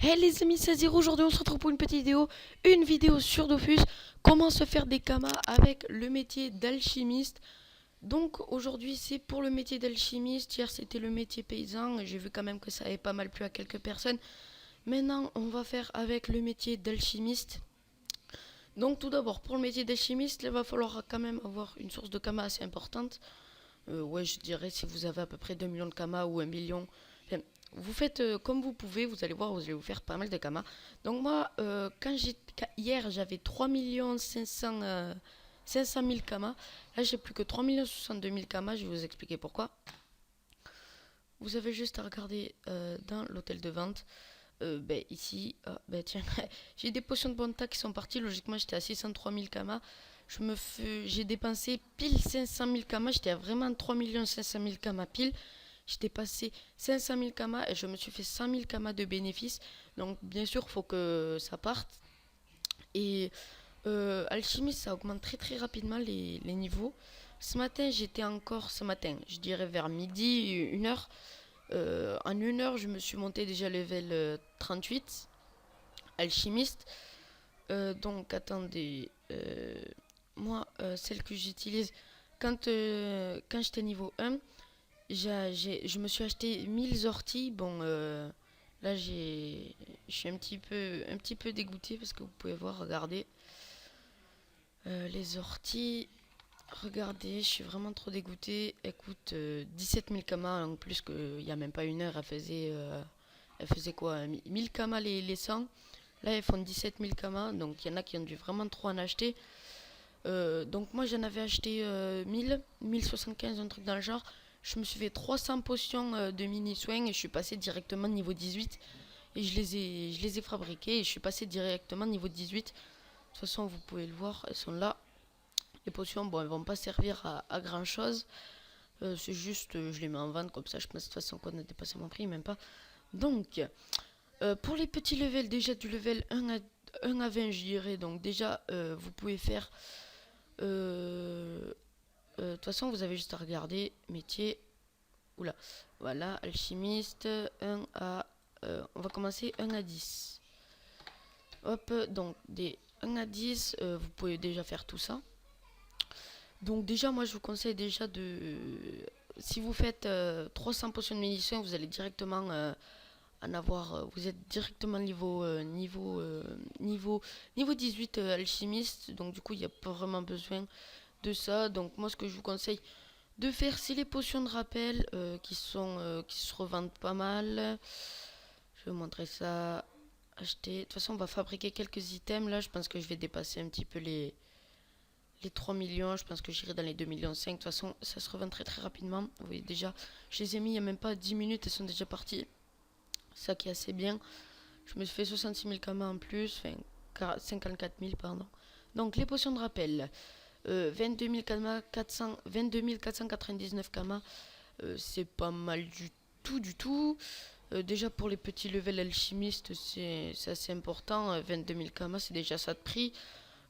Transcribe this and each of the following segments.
Hey les amis, c'est Zero. Aujourd'hui on se retrouve pour une vidéo sur Dofus, comment se faire des kamas avec le métier d'alchimiste. Donc aujourd'hui c'est pour le métier d'alchimiste, hier c'était le métier paysan, et j'ai vu quand même que ça avait pas mal plu à quelques personnes. Maintenant on va faire avec le métier d'alchimiste. Donc tout d'abord pour le métier d'alchimiste, il va falloir quand même avoir une source de kamas assez importante. Ouais, je dirais si vous avez à peu près 2 millions de kamas ou 1 million. Enfin, vous faites comme vous pouvez, vous allez voir, vous allez vous faire pas mal de kamas. Donc moi, hier j'avais 500 000 kamas. Là j'ai plus que 3 62 000 kamas, je vais vous expliquer pourquoi. Vous avez juste à regarder dans l'hôtel de vente. Ici, tiens, j'ai des potions de Bonta qui sont parties. Logiquement, j'étais à 603 000 kamas. J'ai dépensé pile 500 000 kamas. J'étais à vraiment 3 500 000 kamas pile. J'étais passé 500 000 kamas et je me suis fait 100 000 kamas de bénéfices. Donc, bien sûr, il faut que ça parte. Et alchimie, ça augmente très très rapidement les niveaux. Ce matin, je dirais vers midi, 1 heure. En 1 heure, je me suis monté déjà level 38, alchimiste. Donc, attendez. Moi, celle que j'utilise quand j'étais niveau 1, je me suis acheté 1000 orties. Bon, là, je suis un petit peu dégoûté parce que vous pouvez voir, regardez. Les orties, regardez, je suis vraiment trop dégoûté. Elle coûte 17 000 kamas en plus qu'il n'y a même pas 1 heure. Elle faisait quoi, 1000 kamas les 100. Là, elles font 17 000 kamas. Donc, il y en a qui ont dû vraiment trop en acheter. Donc, moi, j'en avais acheté 1075, un truc dans le genre. Je me suis fait 300 potions de mini-soins et je suis passé directement niveau 18. Et je les ai fabriquées et je suis passé directement niveau 18. De toute façon, vous pouvez le voir, elles sont là. Les potions, bon, elles vont pas servir à grand chose. C'est juste, je les mets en vente comme ça. Je pense de toute façon qu'on a dépassé mon prix, même pas. Donc, pour les petits levels, déjà du level 1 à 20, je dirais. Donc, déjà, vous pouvez faire. De toute façon, vous avez juste à regarder métier. Oula, voilà, alchimiste 1 à. On va commencer 1 à 10. Hop, donc des 1 à 10, vous pouvez déjà faire tout ça. Donc déjà, moi, je vous conseille déjà de... Si vous faites 300 potions de munitions, vous allez directement en avoir... vous êtes directement niveau 18 alchimiste. Donc du coup, il n'y a pas vraiment besoin de ça. Donc moi, ce que je vous conseille de faire, c'est les potions de rappel qui se revendent pas mal. Je vais vous montrer ça. Acheter. De toute façon, on va fabriquer quelques items. Là, je pense que je vais dépasser un petit peu les 3 millions. Je pense que j'irai dans les 2 millions 5. De toute façon, ça se revend très très rapidement. Vous voyez déjà, je les ai mis il n'y a même pas 10 minutes. Elles sont déjà parties. Ça qui est assez bien. Je me suis fait 66 000 kamas en plus. Enfin, 54 000, pardon. Donc, les potions de rappel. 22 499 kamas. C'est pas mal du tout, du tout. Déjà pour les petits levels alchimistes, c'est assez important. 22 000 kamas, c'est déjà ça de prix.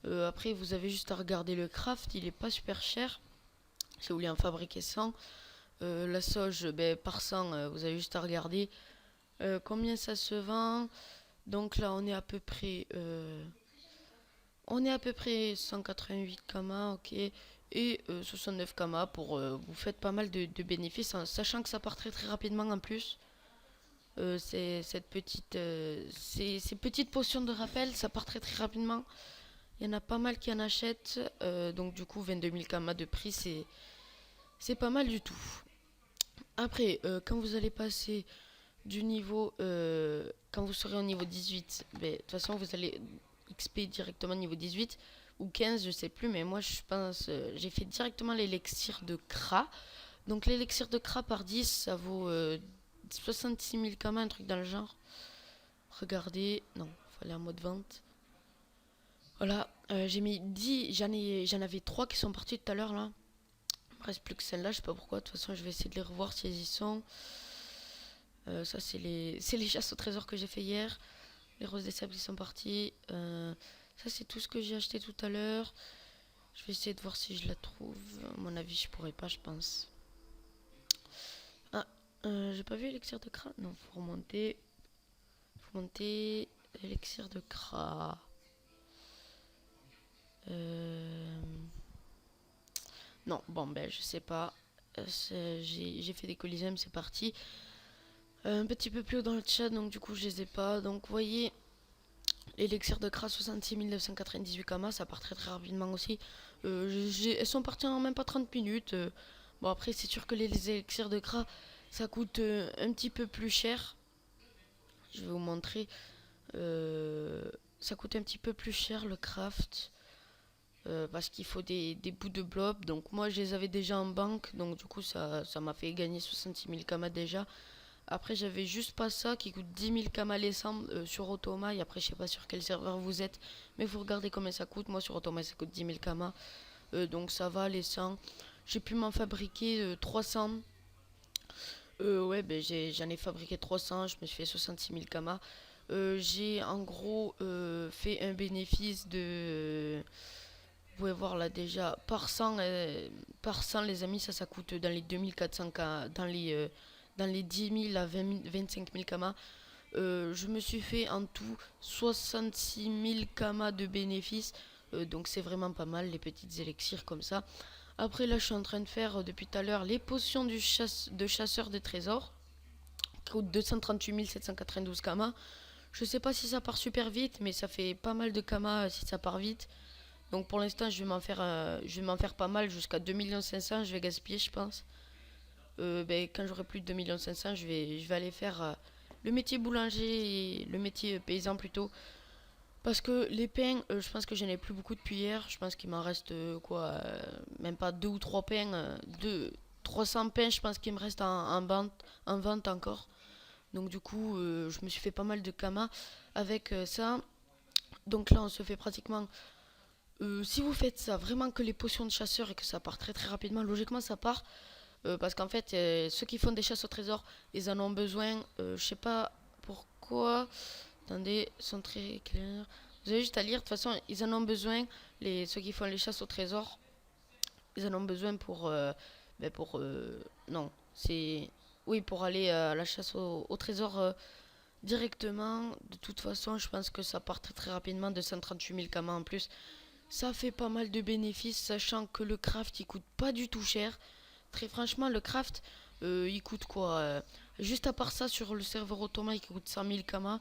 Après, vous avez juste à regarder le craft, il est pas super cher. Si vous voulez en fabriquer 100. La sauge, par 100, vous avez juste à regarder combien ça se vend. Donc là, on est à peu près 188 kamas, ok. Et 69 kamas pour vous faites pas mal de bénéfices, hein, sachant que ça part très très rapidement en plus. Ces petites potions de rappel, ça part très très rapidement. Il y en a pas mal qui en achètent. Donc du coup, 22 000 kamas de prix, c'est pas mal du tout. Après, quand vous allez passer du niveau... quand vous serez au niveau 18, de toute façon, vous allez XP directement niveau 18 ou 15, je sais plus. Mais moi, je pense... j'ai fait directement l'élixir de Kra. Donc l'élixir de Kra par 10, ça vaut 66 000 kamas, un truc dans le genre. Regardez, non, fallait en mode vente. Voilà, j'ai mis 10, j'en avais 3 qui sont partis tout à l'heure là. Il me reste plus que celle-là, je sais pas pourquoi. De toute façon, je vais essayer de les revoir si elles y sont. Ça, c'est les chasses au trésor que j'ai fait hier. Les roses des sables, ils sont partis. Ça, c'est tout ce que j'ai acheté tout à l'heure. Je vais essayer de voir si je la trouve. À mon avis, je pourrais pas, je pense. Ah, j'ai pas vu l'élixir de crâne. Non, faut monter l'élixir de Kra. Non, bon, ben, je sais pas. J'ai fait des coliseums, c'est parti. Un petit peu plus haut dans le chat, donc du coup, je les ai pas. Donc, vous voyez, l'élixir de Kra, 66 998 Kama, ça part très très rapidement aussi. Elles sont parties en même pas 30 minutes. Bon, après, c'est sûr que les élixirs de Kra, ça coûte un petit peu plus cher. Je vais vous montrer. Ça coûte un petit peu plus cher le craft. Parce qu'il faut des bouts de blob. Donc moi je les avais déjà en banque. Donc du coup ça m'a fait gagner 66 000 kamas déjà. Après j'avais juste pas ça qui coûte 10 000 kamas les 100 sur Automa. Et après je sais pas sur quel serveur vous êtes. Mais vous regardez combien ça coûte. Moi sur Automa ça coûte 10 000 kamas. Donc ça va les 100. J'ai pu m'en fabriquer 300. Ouais ben j'en ai fabriqué 300. Je me suis fait 66 000 kamas. J'ai en gros fait un bénéfice de... Vous pouvez voir là déjà, par 100 les amis, ça coûte dans les 2400 K, dans les 10 000 à 25 000 kamas. Je me suis fait en tout 66 000 kamas de bénéfices. Donc c'est vraiment pas mal les petites élixirs comme ça. Après là je suis en train de faire depuis tout à l'heure les potions de chasseur de trésors. Qui coûtent 238 792 kamas. Je sais pas si ça part super vite, mais ça fait pas mal de kamas si ça part vite. Donc pour l'instant, je vais m'en faire pas mal jusqu'à 2 500 000. Je vais gaspiller, je pense. Ben, quand j'aurai plus de 2 500 000, je vais aller faire le métier boulanger et le métier paysan plutôt. Parce que les pains, je pense que j'en ai plus beaucoup depuis hier. Je pense qu'il m'en reste même pas 2 ou 3 pains. 300 pains, je pense qu'il me reste en vente encore. Donc du coup, je me suis fait pas mal de kamas avec ça. Donc là, on se fait pratiquement... si vous faites ça, vraiment que les potions de chasseur et que ça part très très rapidement, logiquement ça part. Parce qu'en fait, ceux qui font des chasses au trésor, ils en ont besoin. Je sais pas pourquoi. Attendez, ils sont très clairs. Vous avez juste à lire. De toute façon, ils en ont besoin. Ceux qui font les chasses au trésor, ils en ont besoin pour... non, c'est... Oui, pour aller à la chasse au trésor directement. De toute façon, je pense que ça part très très rapidement de 138 000 kamas en plus. Ça fait pas mal de bénéfices, sachant que le craft il coûte pas du tout cher. Très franchement, le craft il coûte quoi juste à part ça, sur le serveur Automa, il coûte 100 000 kamas.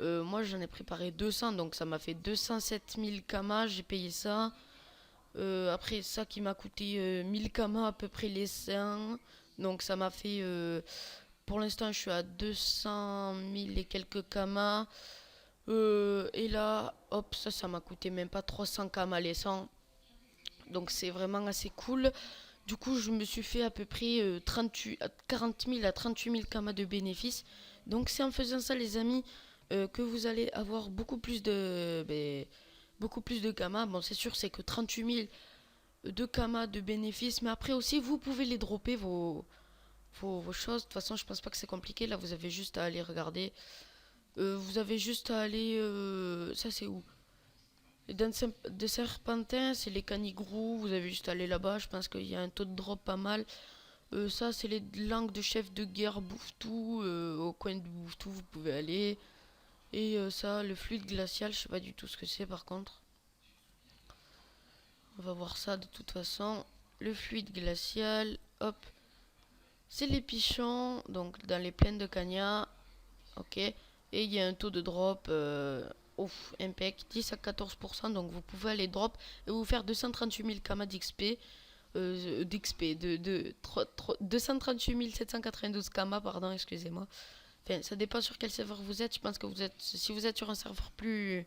Moi j'en ai préparé 200, donc ça m'a fait 207 000 kamas. J'ai payé ça. Après ça qui m'a coûté 1000 kamas à peu près les 100. Donc ça m'a fait. Pour l'instant, je suis à 200 000 et quelques kamas. Et là, hop, ça m'a coûté même pas 300 kamas les 100. Donc c'est vraiment assez cool. Du coup, je me suis fait à peu près 40 000 à 38 000 kamas de bénéfices. Donc c'est en faisant ça, les amis, que vous allez avoir beaucoup plus de kamas. Bon, c'est sûr, c'est que 38 000 de kamas de bénéfices. Mais après aussi, vous pouvez les dropper, vos choses. De toute façon, je pense pas que c'est compliqué. Là, vous avez juste à aller regarder. Vous avez juste à aller... ça, c'est où? Les dents de serpentin, c'est les canigrous. Vous avez juste à aller là-bas. Je pense qu'il y a un taux de drop pas mal. Ça, c'est les langues de chef de guerre Bouvetou. Au coin de Bouvetou, vous pouvez aller. Et ça, le fluide glacial, je sais pas du tout ce que c'est par contre. On va voir ça de toute façon. Le fluide glacial, hop. C'est les pichons, donc dans les plaines de Cagna. Ok. Et il y a un taux de drop impec, 10 à 14%. Donc vous pouvez aller drop et vous faire 238 000 kamas d'XP. D'XP, 238 792 kamas, pardon, excusez-moi. Enfin, ça dépend sur quel serveur vous êtes. Je pense que si vous êtes sur un serveur plus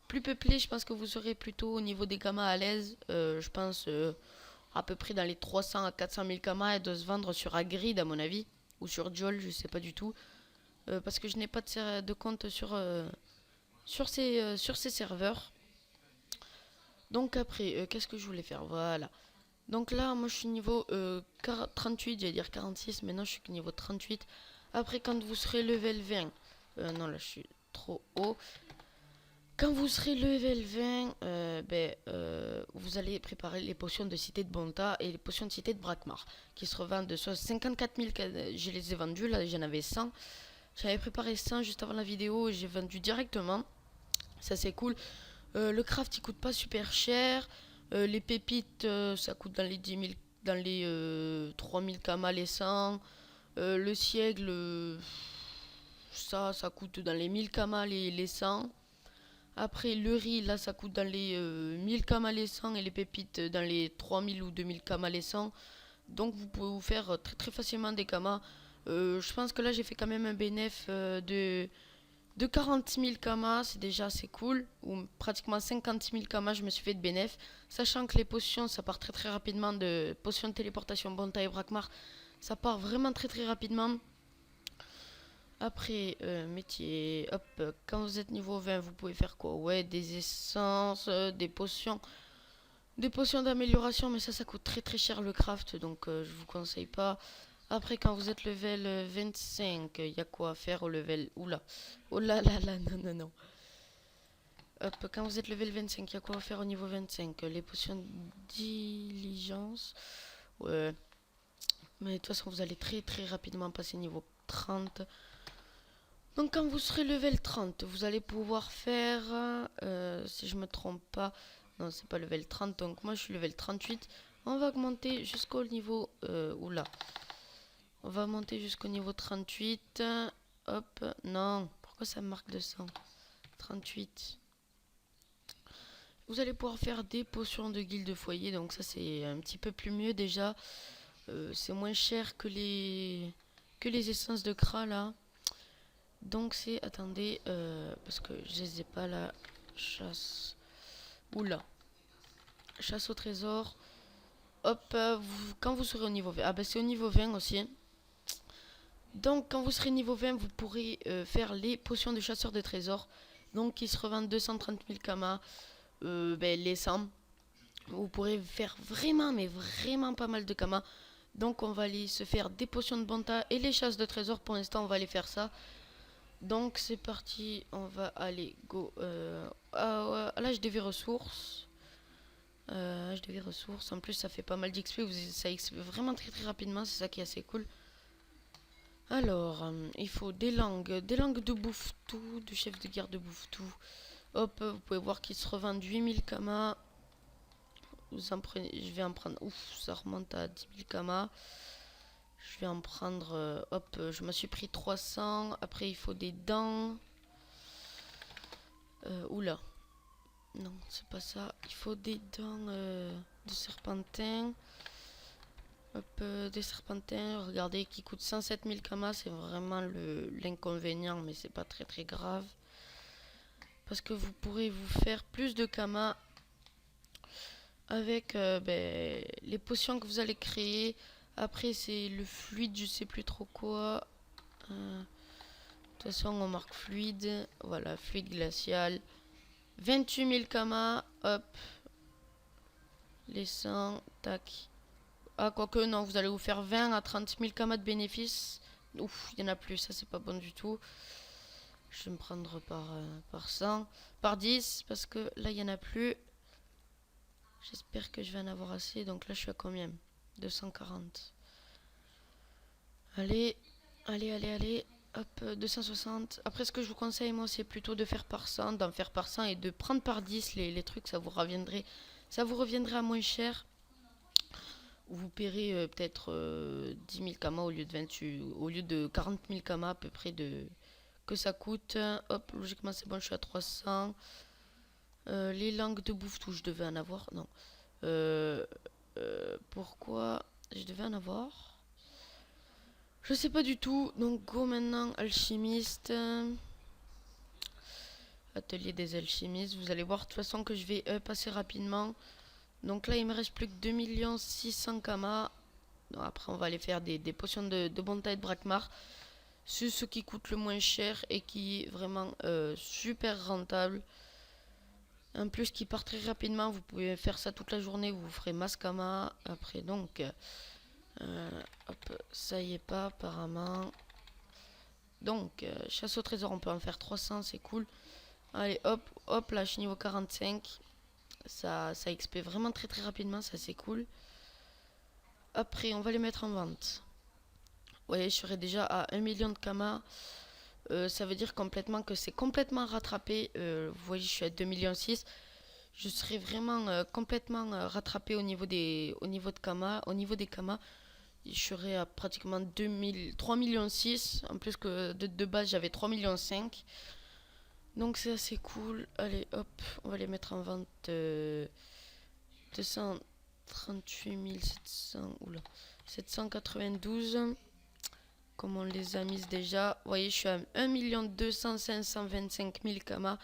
peuplé, je pense que vous serez plutôt au niveau des kamas à l'aise. Je pense à peu près dans les 300 à 400 000 kamas. Elle doit se vendre sur Agrid à mon avis. Ou sur Jol, je sais pas du tout. Parce que je n'ai pas de compte sur ces serveurs. Donc après, qu'est-ce que je voulais faire? Voilà. Donc là, moi je suis niveau 38, j'allais dire 46, maintenant je suis niveau 38. Après, quand vous serez level 20, non là je suis trop haut. Quand vous serez level 20, vous allez préparer les potions de cité de Bonta et les potions de cité de Brakmar, qui se revendent de 54 000, je les ai vendues, là j'en avais 100. J'avais préparé ça juste avant la vidéo et j'ai vendu directement. Ça c'est cool. Le craft il coûte pas super cher. Les pépites ça coûte dans les 10 000, dans les 3000 kamas les 100. Le siècle ça coûte dans les 1000 kamas les 100. Après le riz là ça coûte dans les 1000 kamas les 100 et les pépites dans les 3000 ou 2000 kamas les 100. Donc vous pouvez vous faire très très facilement des kamas. Je pense que là j'ai fait quand même un bénéf de 40 000 kamas, c'est déjà assez cool. Ou pratiquement 50 000 kamas, je me suis fait de bénéf. Sachant que les potions, ça part très très rapidement. De potions de téléportation, Bonta et Brakmar, ça part vraiment très très rapidement. Après, métier, hop, quand vous êtes niveau 20, vous pouvez faire quoi? Ouais, des essences, des potions. Des potions d'amélioration, mais ça coûte très très cher le craft, donc je vous conseille pas. Après, quand vous êtes level 25, il y a quoi à faire au level... Oula. Oh là là là, non, non, non. Hop, quand vous êtes level 25, il y a quoi à faire au niveau 25? Les potions de diligence. Ouais. Mais de toute façon, vous allez très très rapidement passer niveau 30. Donc quand vous serez level 30, vous allez pouvoir faire... si je me trompe pas... Non, c'est pas level 30, donc moi je suis level 38. On va augmenter jusqu'au niveau... oula. On va monter jusqu'au niveau 38. Hop, non. Pourquoi ça me marque 200? 38. Vous allez pouvoir faire des potions de guilde de foyer. Donc ça c'est un petit peu plus mieux déjà. C'est moins cher que les essences de Kra là. Donc c'est... Attendez. Parce que je les ai pas la chasse. Oula. Chasse au trésor. Hop. Quand vous serez au niveau 20. Ah bah c'est au niveau 20 aussi. Donc quand vous serez niveau 20, vous pourrez faire les potions de chasseur de trésors. Donc qui se revendent 230 000 kamas. Les 100. Vous pourrez faire vraiment, mais vraiment pas mal de kamas. Donc on va aller se faire des potions de bonta et les chasses de trésors. Pour l'instant on va aller faire ça. Donc c'est parti. On va aller go à l'âge des ressources. Âge des ressources. En plus ça fait pas mal d'XP. Ça XP vraiment très très rapidement. C'est ça qui est assez cool. Alors, il faut des langues de Bouftou, du chef de guerre de Bouftou. Hop, vous pouvez voir qu'il se revend 8000 kamas. Vous en prenez, je vais en prendre, ouf, ça remonte à 10 000 kamas. Je vais en prendre, hop, je me suis pris 300. Après, il faut des dents. Oula, non, c'est pas ça. Il faut des dents de serpentin. Hop, des serpentins, regardez, qui coûtent 107 000 kamas, c'est vraiment l'inconvénient, mais c'est pas très très grave. Parce que vous pourrez vous faire plus de kamas avec les potions que vous allez créer. Après, c'est le fluide, je sais plus trop quoi. De toute façon, on marque fluide. Voilà, fluide glacial. 28 000 kamas, hop. Les 100, tac. Ah, quoique, non, vous allez vous faire 20 à 30 000 kamas de bénéfices. Ouf, il n'y en a plus, ça c'est pas bon du tout. Je vais me prendre par 100, par 10, parce que là, il n'y en a plus. J'espère que je vais en avoir assez. Donc là, je suis à combien? 240. Allez, allez, allez, allez. Hop, 260. Après, ce que je vous conseille, moi, c'est plutôt de faire par 100, d'en faire par 100 et de prendre par 10 les trucs. Ça vous reviendrait à moins cher. Vous paierez peut-être 10 000 kamas au lieu de 28, au lieu de 40 000 kamas à peu près que ça coûte. Hop, logiquement c'est bon, je suis à 300. Les langues de Bouftou, je devais en avoir. Non. Pourquoi je devais en avoir? Je sais pas du tout. Donc go maintenant, alchimiste. Atelier des alchimistes. Vous allez voir de toute façon que je vais passer rapidement. Donc là, il me reste plus que 2 600 kamas. Donc après, on va aller faire des potions de bonta et de Brakmar. C'est ce qui coûte le moins cher et qui est vraiment super rentable. En plus, qui part très rapidement. Vous pouvez faire ça toute la journée. Vous ferez masse kamas. Après, donc, hop, ça y est pas apparemment. Donc, chasse au trésor, on peut en faire 300, c'est cool. Allez, hop, hop, là, je suis niveau 45. Ça XP vraiment très très rapidement, ça c'est cool. Après, on va les mettre en vente. Vous voyez, je serai déjà à 1 million de kamas. Ça veut dire complètement que c'est complètement rattrapé. Vous voyez, je suis à 2,6 millions. Je serai vraiment complètement rattrapé au niveau de Kama. Au niveau des Kama, je serai à pratiquement 3,6 millions. En plus que de base, j'avais 3,5 millions. Donc c'est assez cool. Allez, hop, on va les mettre en vente. 238 700. Oula. 792. Comme on les a mises déjà. Vous voyez, je suis à 1 200 525 000 Kama.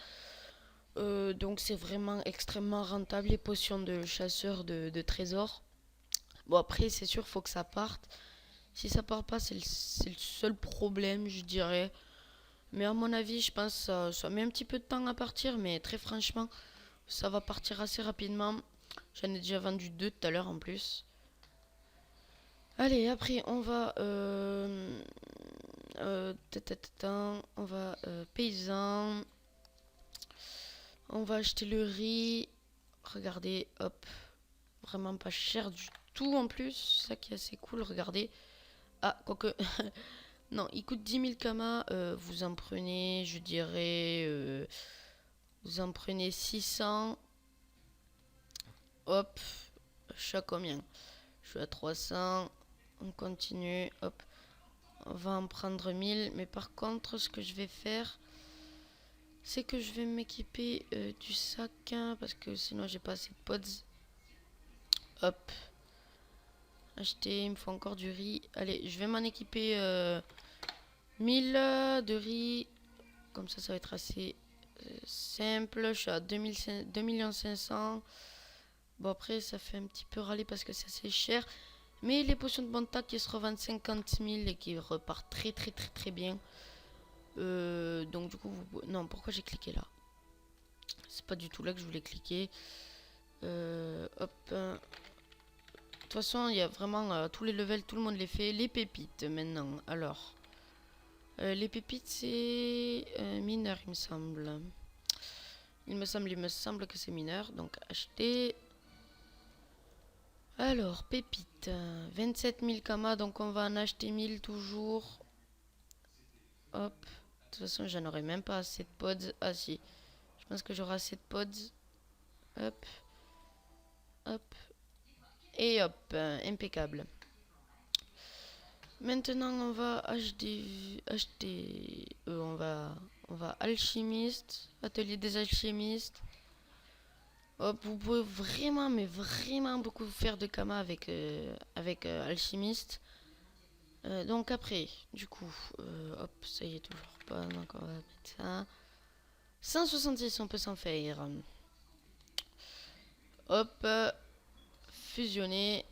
Donc c'est vraiment extrêmement rentable les potions de chasseur de trésors. Bon après c'est sûr faut que ça parte. Si ça part pas c'est le seul problème je dirais. Mais à mon avis je pense que ça met un petit peu de temps à partir. Mais très franchement ça va partir assez rapidement. J'en ai déjà vendu 2 tout à l'heure en plus. Allez après on va paysan. On va acheter le riz. Regardez, hop. Vraiment pas cher du tout en plus. Ça qui est assez cool, regardez. Ah, quoique. Non, il coûte 10 000 Kama. Vous en prenez, je dirais. Vous en prenez 600. Hop. Je suis à combien? Je suis à 300. On continue. Hop. On va en prendre 1000. Mais par contre, ce que je vais faire, c'est que je vais m'équiper du sac. Hein, parce que sinon, j'ai pas assez de pods. Hop. Acheter, il me faut encore du riz. Allez, je vais m'en équiper 1000 de riz. Comme ça va être assez simple. Je suis à 2 500 000. Bon, après, ça fait un petit peu râler parce que c'est assez cher. Mais les potions de Bonta qui se revendent 50 000 et qui repartent très bien. Donc, du coup, non, pourquoi j'ai cliqué là? C'est pas du tout là que je voulais cliquer. Hop. De toute façon, il y a vraiment tous les levels, tout le monde les fait. Les pépites maintenant. Alors, les pépites, c'est mineur, il me semble. Il me semble que c'est mineur. Donc, acheter. Alors, pépites. 27 000 Kama. Donc, on va en acheter 1000 toujours. Hop. De toute façon, j'en aurai même pas assez de pods. Ah, si. Je pense que j'aurai assez de pods. Hop. Hop. Et hop, impeccable. Maintenant, on va on va alchimiste, atelier des alchimistes. Hop, vous pouvez vraiment, mais vraiment beaucoup faire de Kama avec alchimiste. Donc après, du coup, hop, ça y est toujours pas. Donc on va mettre ça. 166, on peut s'en faire. Hop, fusionner.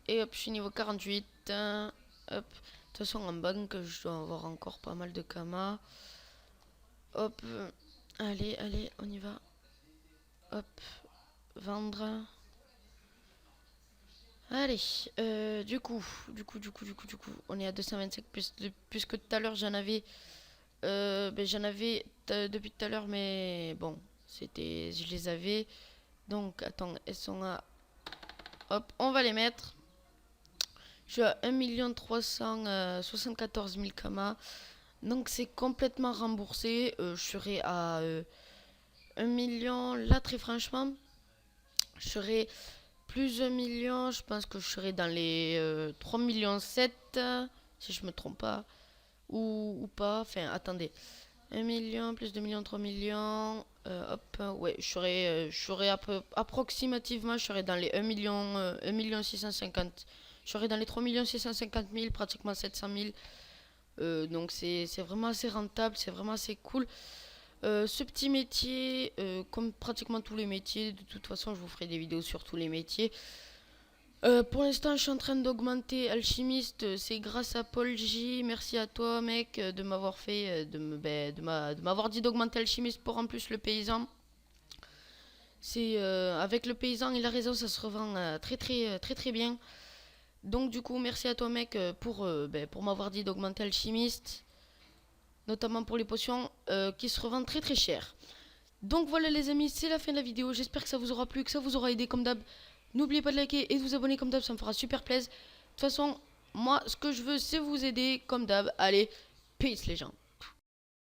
Et hop, je suis niveau 48. Hop. De toute façon, en banque, je dois avoir encore pas mal de Kama. Hop. Allez, on y va. Hop. Vendre. Allez. Du coup. On est à 225 puisque tout à l'heure, j'en avais. J'en avais depuis tout à l'heure, mais bon. Je les avais. Donc, attends, elles sont à. Hop, on va les mettre. Je suis à 1 374 000 Kama. Donc c'est complètement remboursé. Je serai à 1 million. Là, très franchement, je serai plus 1 million. Je pense que je serai dans les 3 millions 7. Si je me trompe pas. Ou pas. Enfin, attendez. 1 million plus 2 millions, 3 millions. Hop, ouais, je serai approximativement, je serai dans les 1 million, 1 million 650. Je serai dans les 3 650 000, pratiquement 700 000. Donc c'est vraiment assez rentable, c'est vraiment assez cool. Ce petit métier, comme pratiquement tous les métiers, de toute façon je vous ferai des vidéos sur tous les métiers. Pour l'instant je suis en train d'augmenter alchimiste, c'est grâce à Paul J. Merci à toi mec de m'avoir fait, de m'avoir dit d'augmenter alchimiste pour en plus le paysan. C'est avec le paysan il a raison, ça se revend très bien. Donc du coup merci à toi mec pour m'avoir dit d'augmenter alchimiste, notamment pour les potions qui se revendent très cher. Donc voilà les amis, c'est la fin de la vidéo, j'espère que ça vous aura plu, que ça vous aura aidé comme d'hab. N'oubliez pas de liker et de vous abonner comme d'hab, ça me fera super plaisir. De toute façon, moi ce que je veux c'est vous aider comme d'hab. Allez, peace les gens.